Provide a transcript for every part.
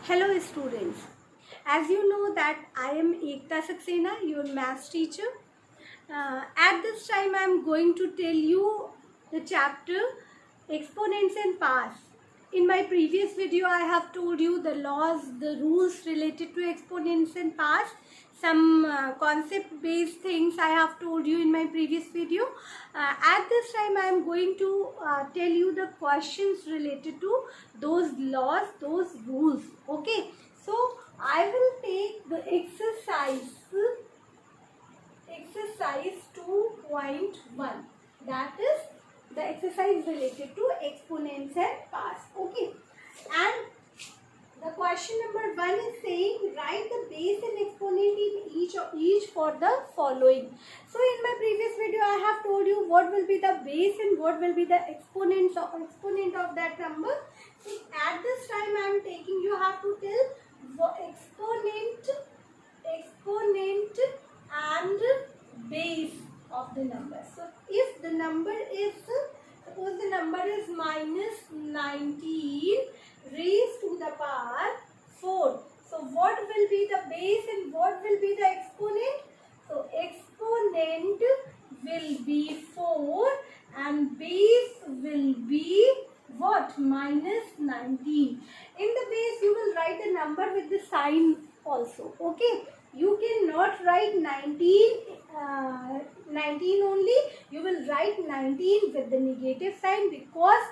Hello students, as you know that I am Ekta Saxena, your maths teacher. At this time I am going to tell you the chapter Exponents and Past. In my previous video I have told you the laws, the rules related to exponents and past. Some concept based things I have told you in my previous video. At this time I am going to tell you the questions related to those laws, those rules. Okay, so I will take the exercise 2.1, that is the exercise related to exponents and past. Okay, and the question number 1 is saying write the base and exponent in each for the following. So in my previous video I have told you what will be the base and what will be the exponent of that number. So at this time I am taking, you have to tell exponent and base of the number. So if the number is, suppose the number is minus 19 raised to the power 4. So what will be the base and what will be the exponent? So exponent will be 4 and base will be what? Minus 19. In the base you will write a number with the sign also. Okay, you cannot write 19 only, you will write 19 with the negative sign, because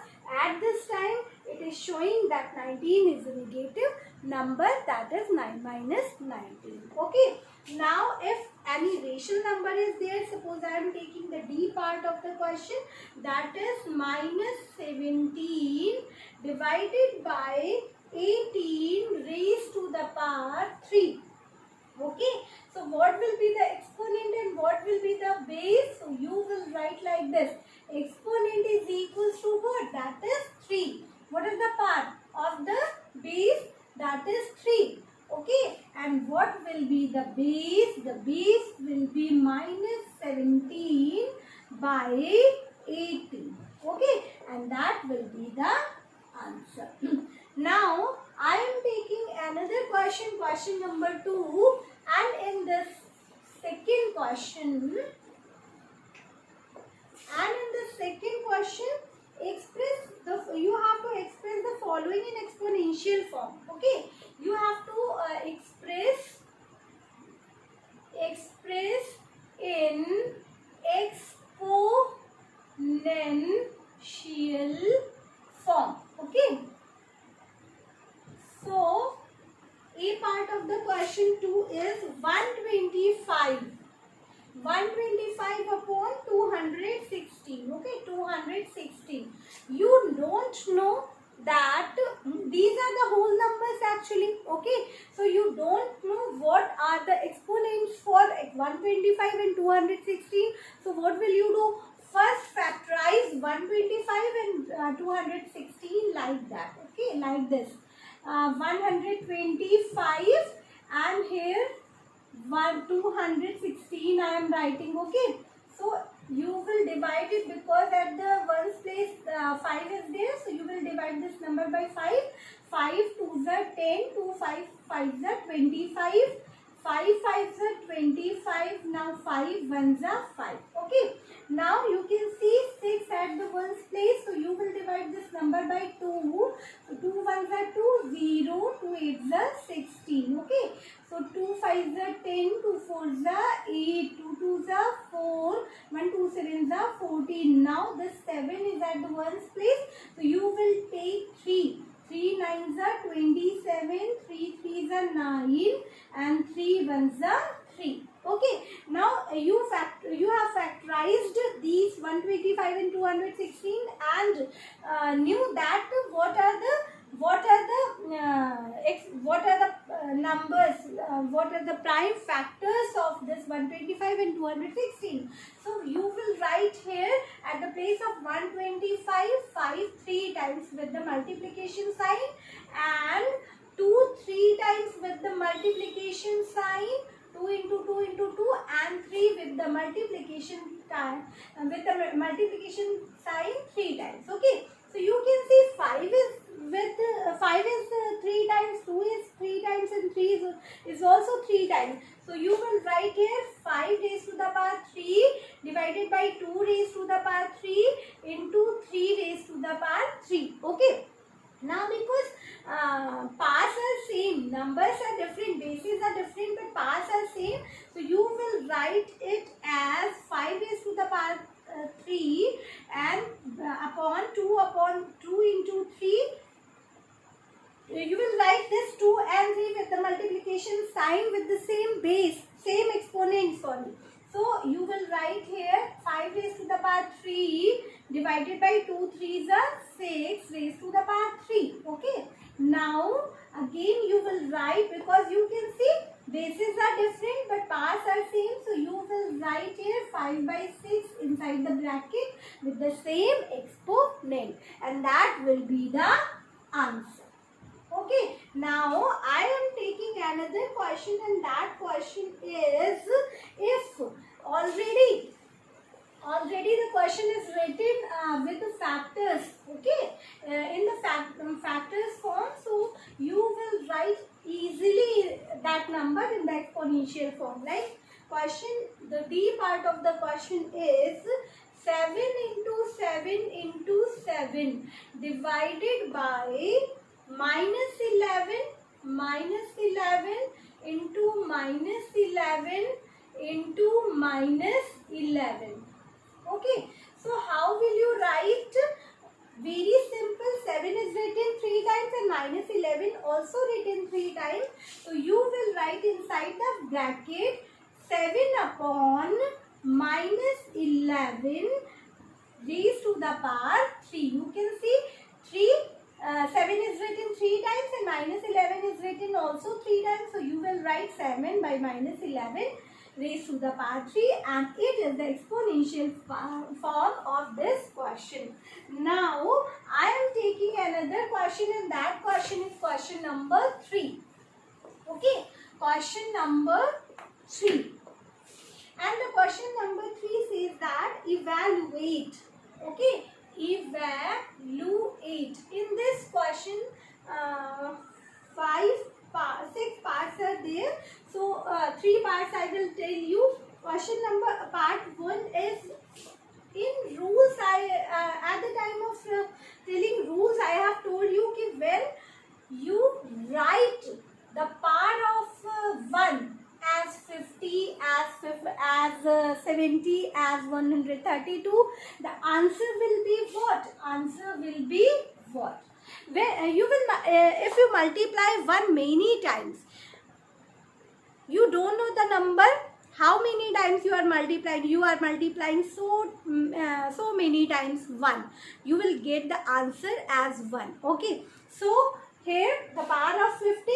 at this time it is showing that 19 is a negative number, that is 9 minus 19. Okay, now if any rational number is there, suppose I am taking the D part of the question, that is minus 17 divided by 18 raised to the power 3. Okay, so what will be the exponent and what will be the base? So you will write like this: exponent is equals to what? That is 3. What is the part of the base? That is 3. Okay, and what will be the base? The base will be minus 17 by 18. Okay, and that will be the answer. Now I am taking another question number 2, and in this second question, you have to express the following in exponential form. Okay, you have to express in exponential form. Okay, so A part of the question 2 is 125 upon 216. Okay, 216. You don't know that these are the whole numbers actually. Okay, so you don't know what are the exponents for 125 and 216. So what will you do? First factorize 125 and 216 like that. Okay, like this. 125 and here 216 I am writing. Okay, so you will divide it, because at the ones place 5 is there, so you will divide this number by 5. 5 2s are 10, 2 5 5s are 25, 5 5s are 25, now 5 1s are 5. Okay, now you can see 6 at the ones place, so you will divide this number by 2. So 2 1s are 2, 0, 2 8s are 16. Okay, so 2 5s are 10, 2 4s are 8, 2 2s are 4, 1 2 7s are 14. Now this 7 is at the ones place, so you will take 3. 3 9s are 27, 3 3s are 9 and 3 1s are 3. Okay, now you have factorized these 125 and 216 and knew that what are the numbers, what are the prime factors of this 125 and 216. So you will write here at the place of 125 5 3 times with the multiplication sign, and 2 3 times with the multiplication sign, 2 into 2 into 2, and 3 with the multiplication sign 3 times. Okay, so you can see 5 is 3 times, 2 is is also 3 times. So you will write here 5 raised to the power 3 divided by 2 raised to the power 3 into 3 raised to the power 3. Okay. Now because parts are same, numbers are different, bases are different, but parts are same. So you will write it as 5 raised to the power 3 and upon 2 into 3. You will write this 2 and 3 with the multiplication sign with the same base, same exponent, sorry. So you will write here 5 raised to the power 3 divided by 2 3s are 6 raised to the power 3. Okay. Now again you will write, because you can see bases are different but parts are same. So you will write here 5 by 6 inside the bracket with the same exponent, and that will be the answer. Okay, now I am taking another question, and that question is, if already the question is written with the factors, okay, in the factors form, so you will write easily that number in the exponential form. Like question, the D part of the question is 7 into 7 into 7 divided by minus 11 into minus 11 into minus 11. Okay, so how will you write? Very simple. 7 is written 3 times and minus 11 also written 3 times. So you will write inside the bracket 7 upon minus 11 raised to the power 3. You can see 7 is written 3 times and minus 11 is written also 3 times. So you will write 7 by minus 11 raised to the power 3, and it is the exponential form of this question. Now I am taking another question, and that question is question number 3. Okay, question number 3. And the question number 3 says that evaluate. Okay, evaluate. In this question, 6 parts are there. So 3 parts I will tell you. Question number part 1 is in rules. At the time of telling rules, I have told you that when you write the power of 1 as 50, as 70, as 132, the answer will be what? Answer will be what? When you will, if you multiply 1 many times, you don't know the number, how many times you are multiplying. You are multiplying so many times 1. You will get the answer as 1. Okay. So here the power of 50.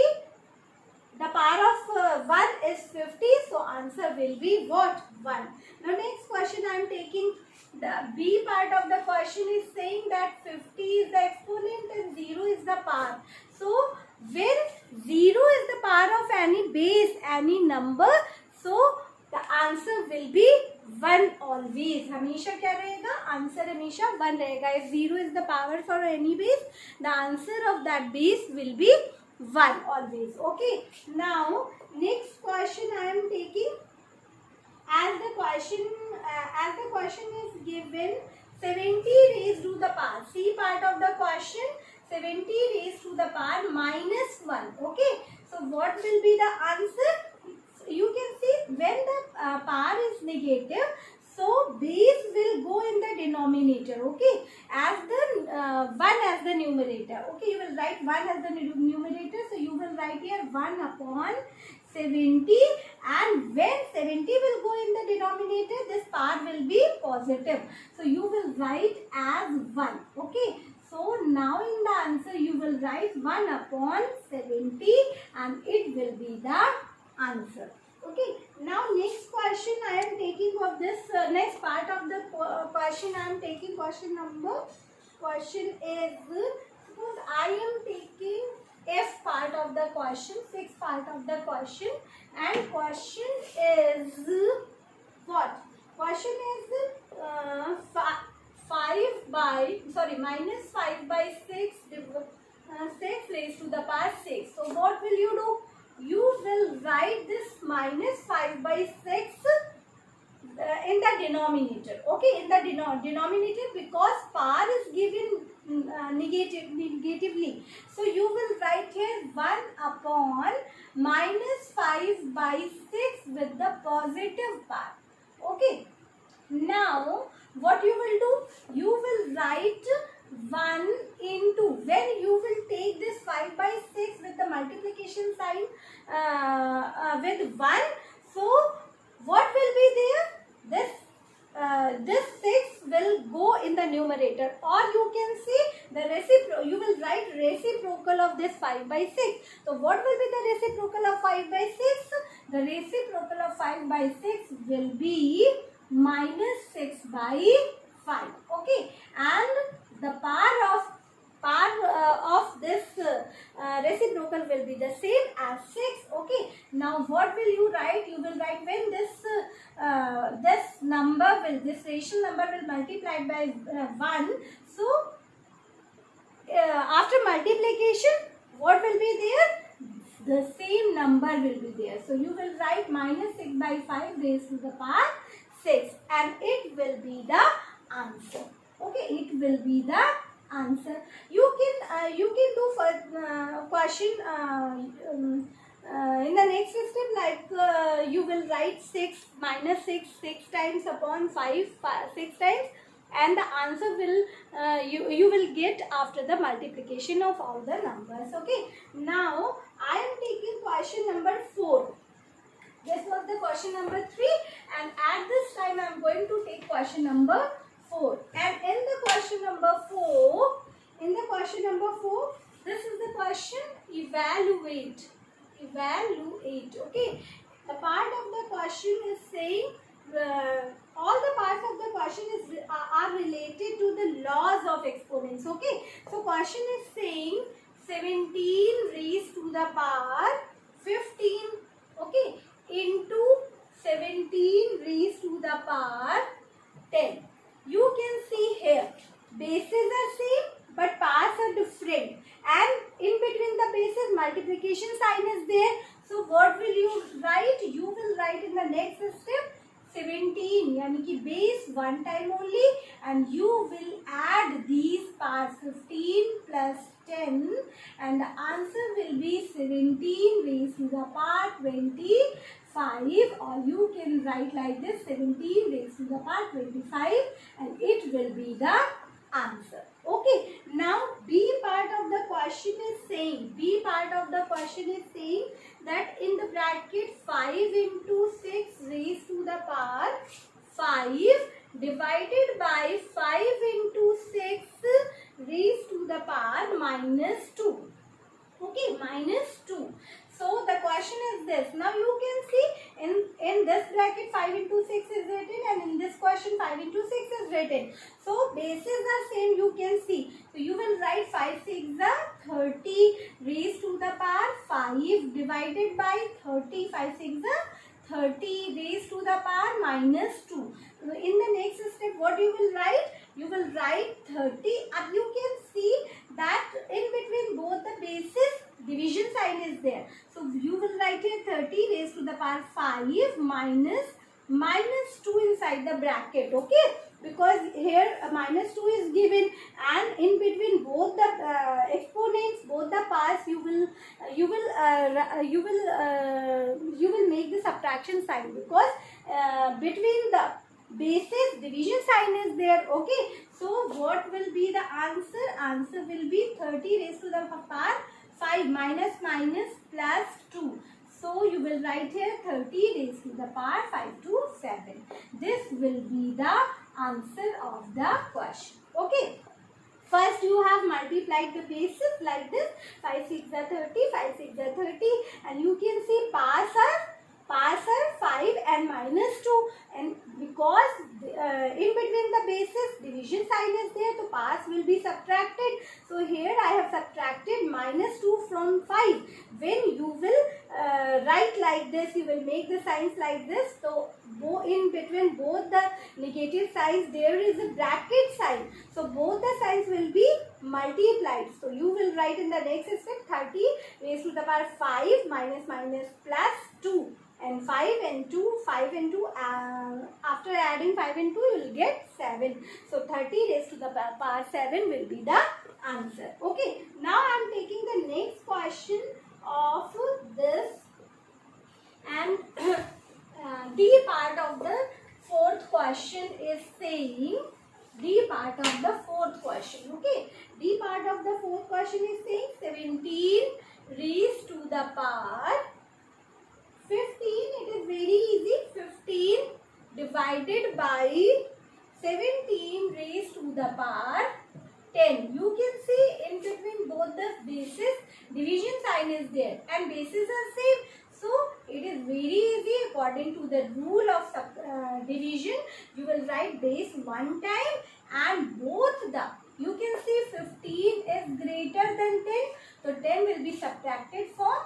The power of 1 is 50, so answer will be what? 1. The next question I am taking, the B part of the question is saying that 50 is the exponent and 0 is the power. So when 0 is the power of any base, any number, so the answer will be 1 always. हमेशा क्या रहेगा? Answer हमेशा 1 रहेगा. If 0 is the power for any base, the answer of that base will be 1 always. Okay. Now next question I am taking, as the question is given 70 raised to the power. C part of the question, 70 raised to the power minus 1. Okay. So what will be the answer? You can see when the power is negative, so base will go in the denominator, okay, as the 1 as the numerator. Okay, you will write 1 as the numerator, so you will write here 1 upon 70, and when 70 will go in the denominator, this power will be positive. So you will write as 1, okay. So now in the answer you will write 1 upon 70 and it will be the answer. Okay. Now next question I am taking of this next part of the question I am taking question is, suppose I am taking F part of the question, 6 part of the question, and question is what? Question is minus 5 by 6 6 raised to the power 6. So what will you do? You write this minus 5 by 6 in the denominator. Okay, in the denominator, because power is given negatively. So you will write here 1 upon minus 5 by 6 with the positive part. Okay. Now what you will do? You will write 1 into, when you will take this 5 by 6 with the multiplication sign with 1. So what will be there? This 6 will go in the numerator, or you can say the reciprocal. You will write reciprocal of this 5 by 6. So what will be the reciprocal of 5 by 6? The reciprocal of 5 by 6 will be minus 6 by 5. Okay, and the power of this reciprocal will be the same as 6. Okay, now what will you write? You will write when this rational number will multiply by 1. So after multiplication, what will be there? The same number will be there. So you will write minus 6 by 5 raised to the power 6, and it will be the answer. Okay, it will be the answer. You can do for question in the next step, like you will write 6 minus 6 times upon 5 6 times, and the answer will you will get after the multiplication of all the numbers. Okay, now I am taking question number 4. This was the question number 3, and at this time I am going to take question number 4. And in the question number 4, this is the question, evaluate. Okay, the part of the question is saying all the parts of the question are related to the laws of exponents. Okay, so question is saying 17 raised to the power 15. Okay, into 17 raised to the power 10. You can see here bases are same but powers are different, and in between the bases multiplication sign is there. So what will you write? You will write in the next step 17 yani ki base one time only, and you will add these powers 15 plus 10, and the answer will be 17 raised to the power 25, or you can write like this 17 raised to the power 25, and it will be the answer. Okay, now B part of the question is saying, that in the bracket 5 into 6 raised to the power 5 divided by 5 into 6 raised to the power minus 2. Okay, minus 2. So the question is this. Now you can see in this bracket 5 into 6 is written, and in this question 5 into 6 is written. So bases are same, you can see. So you will write 5 6 are 30 raised to the power 5 divided by 30. 5 6 are 30 raised to the power minus 2. So in the next step, what you will write? You will write 30. And you can see that in between both the bases division sign is there. So you will write here 30 raised to the power 5 minus 2 inside the bracket. Okay, because here minus 2 is given, and in between both the exponents, both the powers, you will make the subtraction sign, because between the bases division sign is there. Okay, so what will be the answer? Answer will be 30 raised to the power 5 minus plus 2. So you will write here 30 raised to the power 5 to 7. This will be the answer of the question. Okay. First you have multiplied the bases like this. 5 6 are 30, 5 6 are 30, and you can see powers are Parts are 5 and -2, and because in between the bases division sign is there, so parts will be subtracted. So here I have subtracted -2 from 5. When you will write like this, you will make the signs like this. So in between both the negative signs there is a bracket sign. So both the signs will be multiplied. So you will write in the next step 30 raised to the power 5 minus minus plus 2. And 5 and 2, 5 and 2, after adding 5 and 2, you will get 7. So 30 raised to the power 7 will be the answer. Okay. Now I am taking the next question of this, and D part of the fourth question is saying, D part of the fourth question. Okay. D part of the fourth question is saying 17 raised to the power 15, it is very easy. 15 divided by 17 raised to the power 10. You can see in between both the bases division sign is there and bases are same. So it is very easy. According to the rule of division, you will write base one time and both the, you can see 15 is greater than 10. So 10 will be subtracted from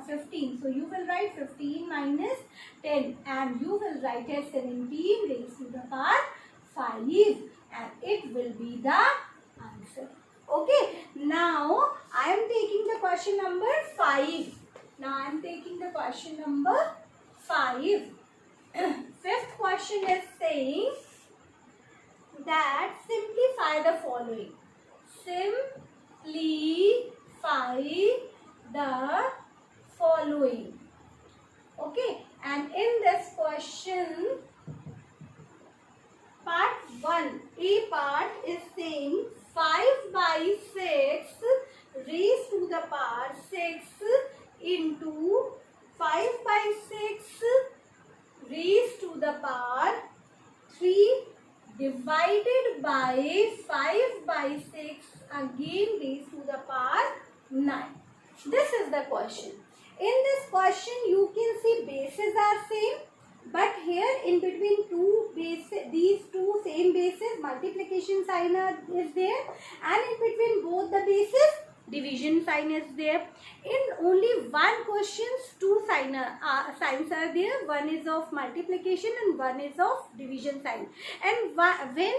15. So you will write 15 minus 10 and you will write as 17 raised to the power 5 and it will be the answer. Okay. Now I am taking the question number 5. Now I am taking the question number 5. Fifth question is saying that simplify the following. Simplify the following. Okay, and in this question, part 1, A part is saying 5 by 6 raised to the power 6 into 5 by 6 raised to the power 3 divided by 5 by 6 again raised to the power 9. This is the question. In this question, you can see bases are same, but here in between two bases, these two same bases, multiplication sign is there, and in between both the bases, division sign is there. In only one question, two signs are there. One is of multiplication and one is of division sign. And when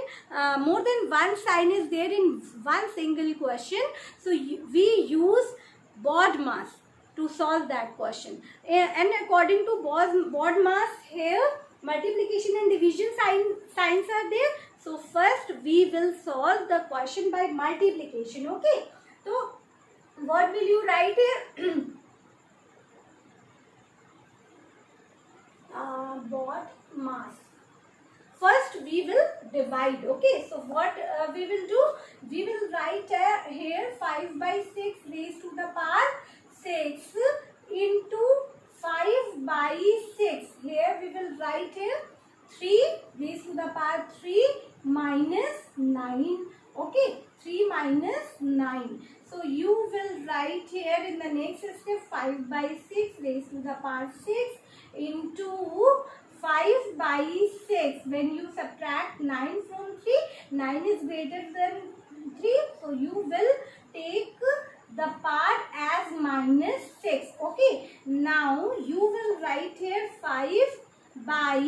more than one sign is there in one single question, so we use BODMAS to solve that question. And according to BODMAS, here multiplication and division signs are there. So first we will solve the question by multiplication. Okay. So what will you write here? BODMAS. First we will divide. Okay. So what we will do? We will write here 5 by 6 raised to the power 6 into 5 by 6. Here we will write here 3 raised to the power 3 minus 9. Okay. 3 minus 9. So you will write here in the next step 5 by 6 raised to the power 6 into 5 by 6. When you subtract 9 from 3, 9 is greater than 3. So you will take the part as minus 6. Okay. Now you will write here 5 by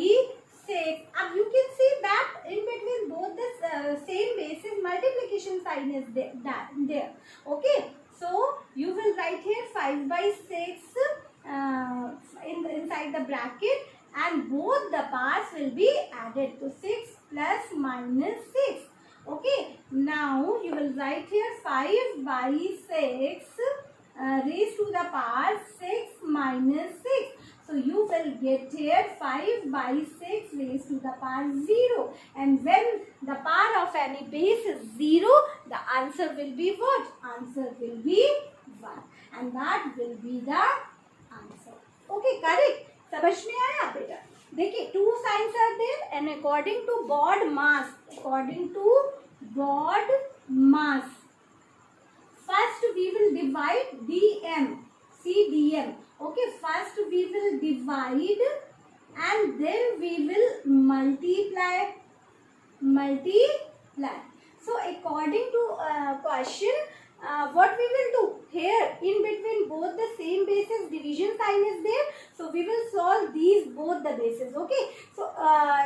6. You can see that in between both the same bases multiplication sign is there. Okay. So you will write here 5 by 6 inside the bracket and both the parts will be added to 6 plus minus 6. Okay. Now you will write here 5 by 6 raised to the power 6 minus 6. So you will get here 5 by 6 raised to the power 0. And when the power of any base is 0, the answer will be what? Answer will be 1. And that will be the answer. Okay, correct? समझ में आया बेटा? देखिए, two signs are there and according to BODMAS, first we will divide DM. See DM. Okay, first we will divide and then we will multiply. So according to question, what we will do here, in between both the same bases, division sign is there, so we will solve these both the bases. Okay, so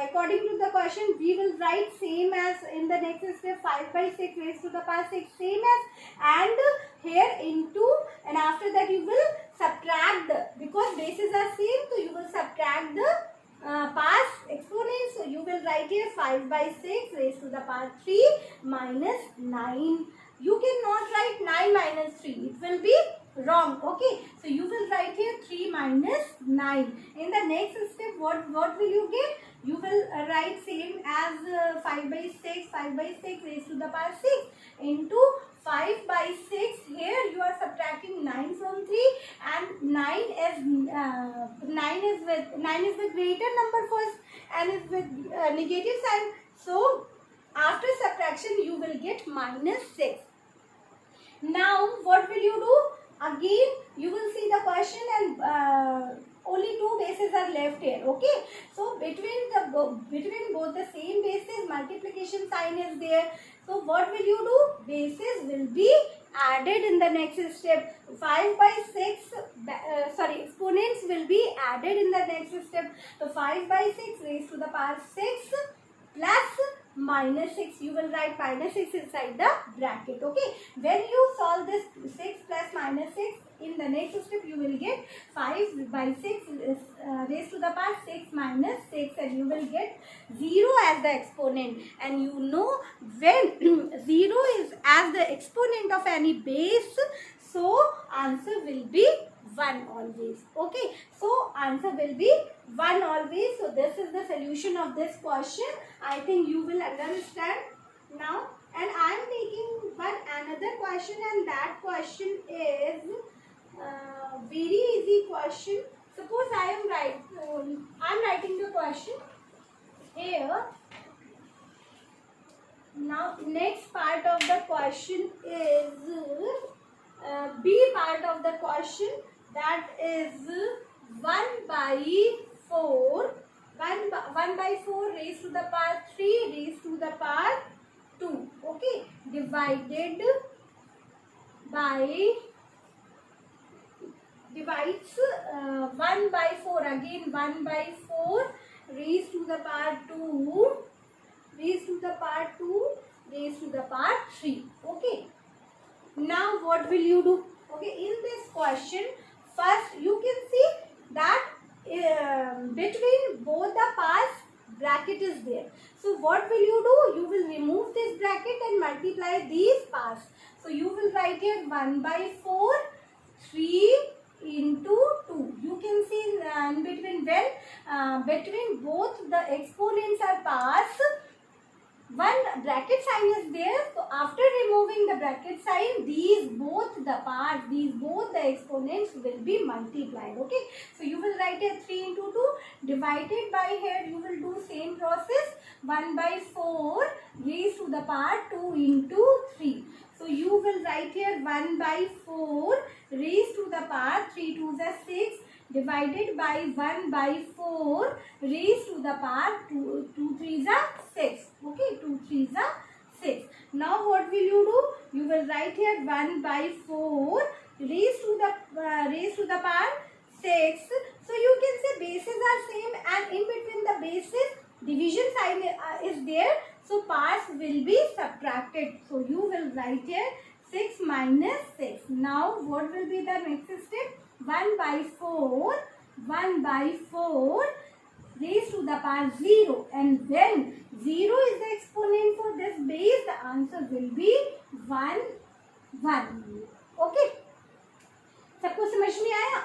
according to the question, we will write same as in the next step, 5 by 6 raised to the power 6, same as, and here into, and after that you will subtract the, because bases are same, so you will subtract the past exponents. So you will write here 5 by 6 raised to the power 3 minus 9. You cannot write 9 minus 3. It will be wrong. Okay. So you will write here 3 minus 9. In the next step, what will you get? You will write same as 5 by 6 raised to the power 6 into 5 by 6. Here you are subtracting 9 from 3, and 9 is the greater number first and is with negative sign. So after subtraction you will get minus 6. Now what will you do? Again you will see the question, and only two bases are left here. Okay, so between both the same bases, multiplication sign is there. So what will you do? Bases will be added in the next step. 5 by 6 exponents will be added in the next step. So 5 by 6 raised to the power 6 plus minus 6. You will write minus 6 inside the bracket. Okay, when you solve this 6 plus minus 6, in the next step you will get 5 by 6 raised to the power 6 minus 6, and you will get 0 as the exponent. And you know, when 0 is as the exponent of any base, so answer will be 1 always. Okay, so answer will be 1 always. So this is the solution of this question. I think you will understand now. And I am taking another question, and that question is very easy question. Suppose I am writing the question here. Now next part of the question is B part of the question, that is 1 by 4. 1 by 4 raised to the power 3 raised to the power 2. Okay, divides 1 by 4, again 1 by 4 raised to the power 2 raised to the power 2 raised to the power 3. Okay, now what will you do? Okay, in this question, first you can see that between both the powers bracket is there. So what will you do? You will remove this bracket and multiply these powers. So you will write here 1 by 4 3 into 2. You can see in between, when between both the exponents are powers, one bracket sign is there. So after removing the bracket sign, both the exponents will be multiplied. Okay, so you will write here 3 into 2 divided by, here you will do same process, 1 by 4 raised to the power 2 into 3. So you will write here 1 by 4 raised to the power 3 2s are 6 divided by 1 by 4 raised to the power 2 3s are 6. Okay, 2 3s are 6. Now what will you do? You will write here 1 by 4 raised to the power 6. So you can say bases are same, and in between the bases division sign is there. So powers will be subtracted. So you will write here 6 minus 6. Now what will be the next step? 1 by 4 raised to the power 0, and when 0 is the exponent for this base, the answer will be 1 1. Okay, सबको समझ में आया?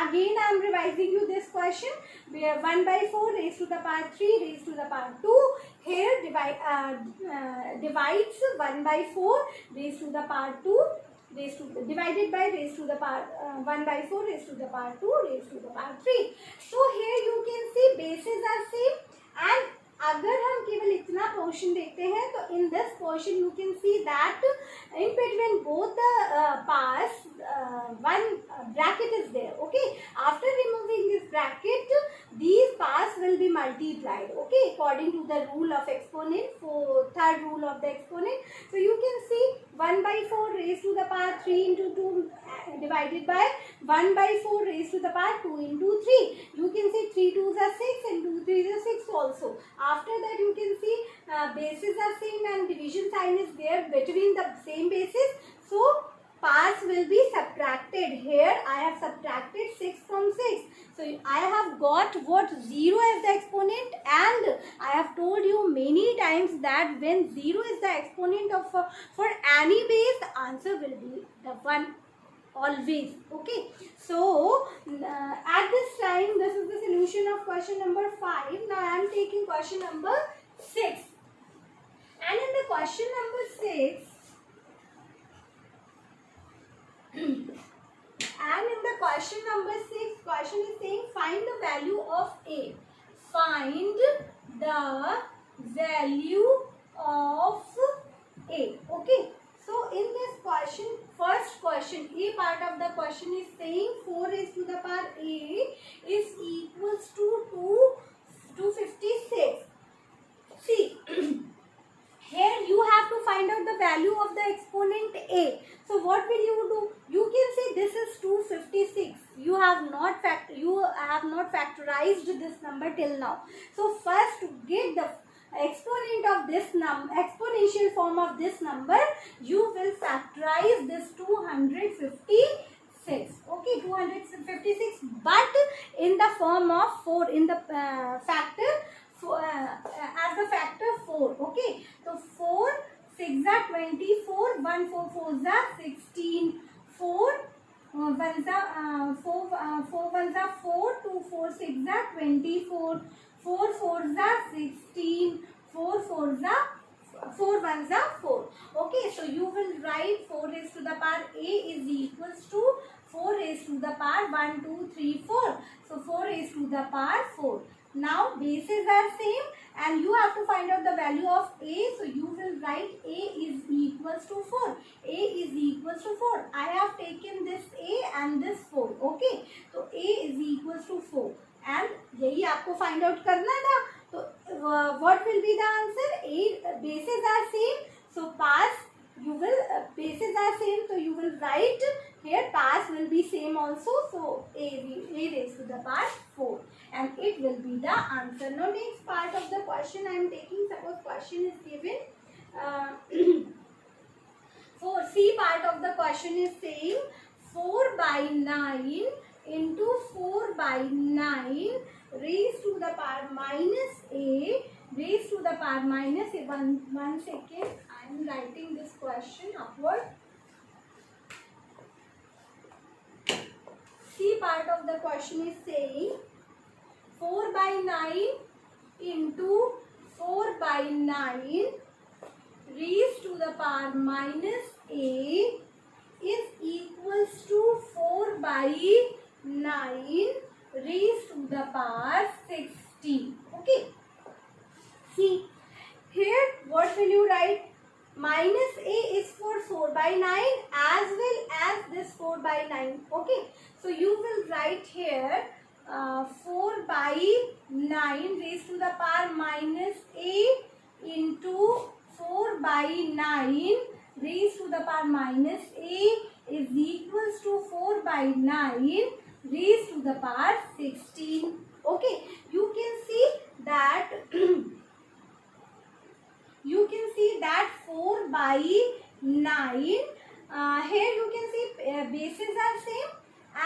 Again I am revising you this question, where 1 by 4 raised to the power 3 raised to the power 2. Here divides 1 by 4 raised to the power 2 divided by raised to the power 1 by 4 raised to the power 2 raised to the power 3. So here you can see bases are same, and अगर हम केवल इतना portion देखते हैं तो in this portion you can see that in between both the parts one bracket is there. Okay, after removing this bracket these parts will be multiplied, okay, according to the rule of exponent, for third rule of the exponent. So you can see 1 by 4 raised to the power 3 into 2 divided by 1 by 4 raised to the power 2 into 3. You can see 3 2s are 6 and 2 3s are 6 also. After that you can see bases are same and division sign is there between the same bases. So parts will be subtracted. Here I have subtracted 6 from 6. So I have got what 0 as the exponent, and I have told you many times that when 0 is the exponent of for any base, the answer will be the 1 always. Okay, so at this time this is the solution of question number 5. Now I am taking question number 6, and in the question number 6 and in the question number 6, question is saying find the value of A. Find the value of A. Okay, so in this question, first question, A part of the question is saying 4 raised to the power A is equals to 256. See, here you have to find out the value of the exponent A. So what will you do? You can say this is 256. You have not factorized this number till now. So first, to get the exponent of this exponential form of this number, you will factorize this 256. Okay, 256, but in the form of 4, in the factor as the factor 4. Okay, so 4 6 are 24, 1 4 4s are 16, 4 1s are 4 1s are 4, 2 4 6 are 24, 4 4s are 16, 4 4s are 4 1s are 4. Okay, so you will write 4 raised to the power A is equals to 4 raised to the power 1 2 3 4. So 4 raised to the power 4. Now bases are same and you have to find out the value of A. So you will write A is equals to 4. A is equals to 4. I have taken this A and this 4. Okay, so A is equals to 4 and यही आपको find out करना था. तो what will be the answer? A bases are same, so pass you will bases are same, so you will write here pass will be same also. So A raised to the power 4 and it will be the answer. Now next part of the question I am taking, suppose question is given for C part of the question is saying 4 by 9 into 4 by 9 raised to the power minus A raised to the power minus A. One second, I am writing this question upward. C part of the question is saying 4 by 9 into 4 by 9 raised to the power minus A is equals to 4 by 9 raised to the power 16. Okay. See, here what will you write? Minus A is for 4 by 9 as well as this 4 by 9. Okay. So you will write here 4 by 9 raised to the power minus A into 4 by 9 raised to the power minus A is equals to 4 by 9 raised to the power 16. Okay, you can see that you can see that 4 by 9 here you can see bases are same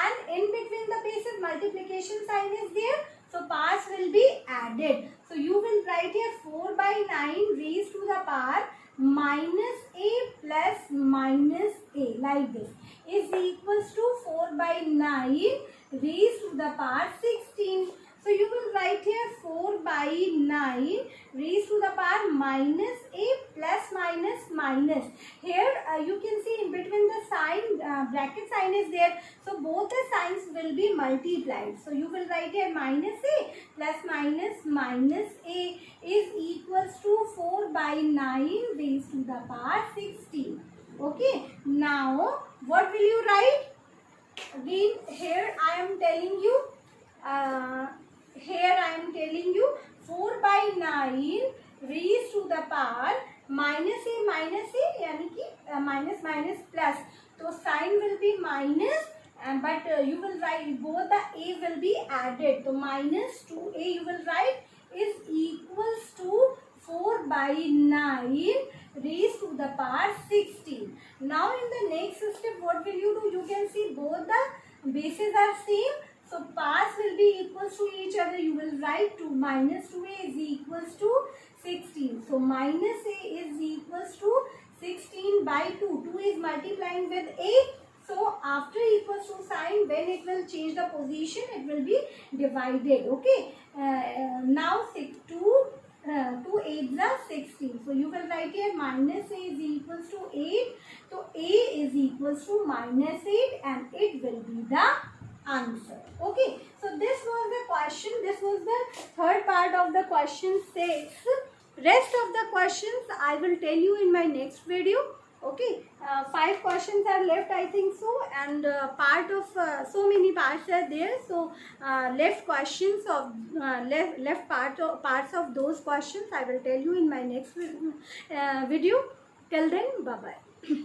and in between the bases multiplication sign is there, so parts will be added. So you will write here 4 by 9 raised to the power minus A plus minus A like this is equals to 4 by 9 raised to the power 16. So you will write here 4 by 9 raised to the power minus A plus minus minus. Here you can see in between the sign bracket sign is there. So both the signs will will be multiplied. So you will write here minus a plus minus a is equals to 4 by 9 raised to the power 16. Okay. Now what will you write? Again here I am telling you. Here I am telling you 4 by 9 raised to the power minus a यानी कि minus plus. So sign will be minus, but you will write both the a will be added. So minus 2a you will write is equals to 4 by 9 raised to the power 16. Now in the next step, what will you do? You can see both the bases are same. So parts will be equals to each other. You will write 2 minus 2a is equals to 16. So minus a is equals to 16 by 2. 2 is multiplying with a. So after equals to sign, when it will change the position, it will be divided. Okay. Now 2 8s are 16. So you will write here minus a is equals to 8. So a is equals to minus 8 and it will be the answer. Okay. So this was the question. This was the third part of the question 6. Rest of the questions I will tell you in my next video. Okay, 5 questions are left, I think so, and part of so many parts are there. So left questions of left parts of those questions I will tell you in my next video. Till then, bye bye.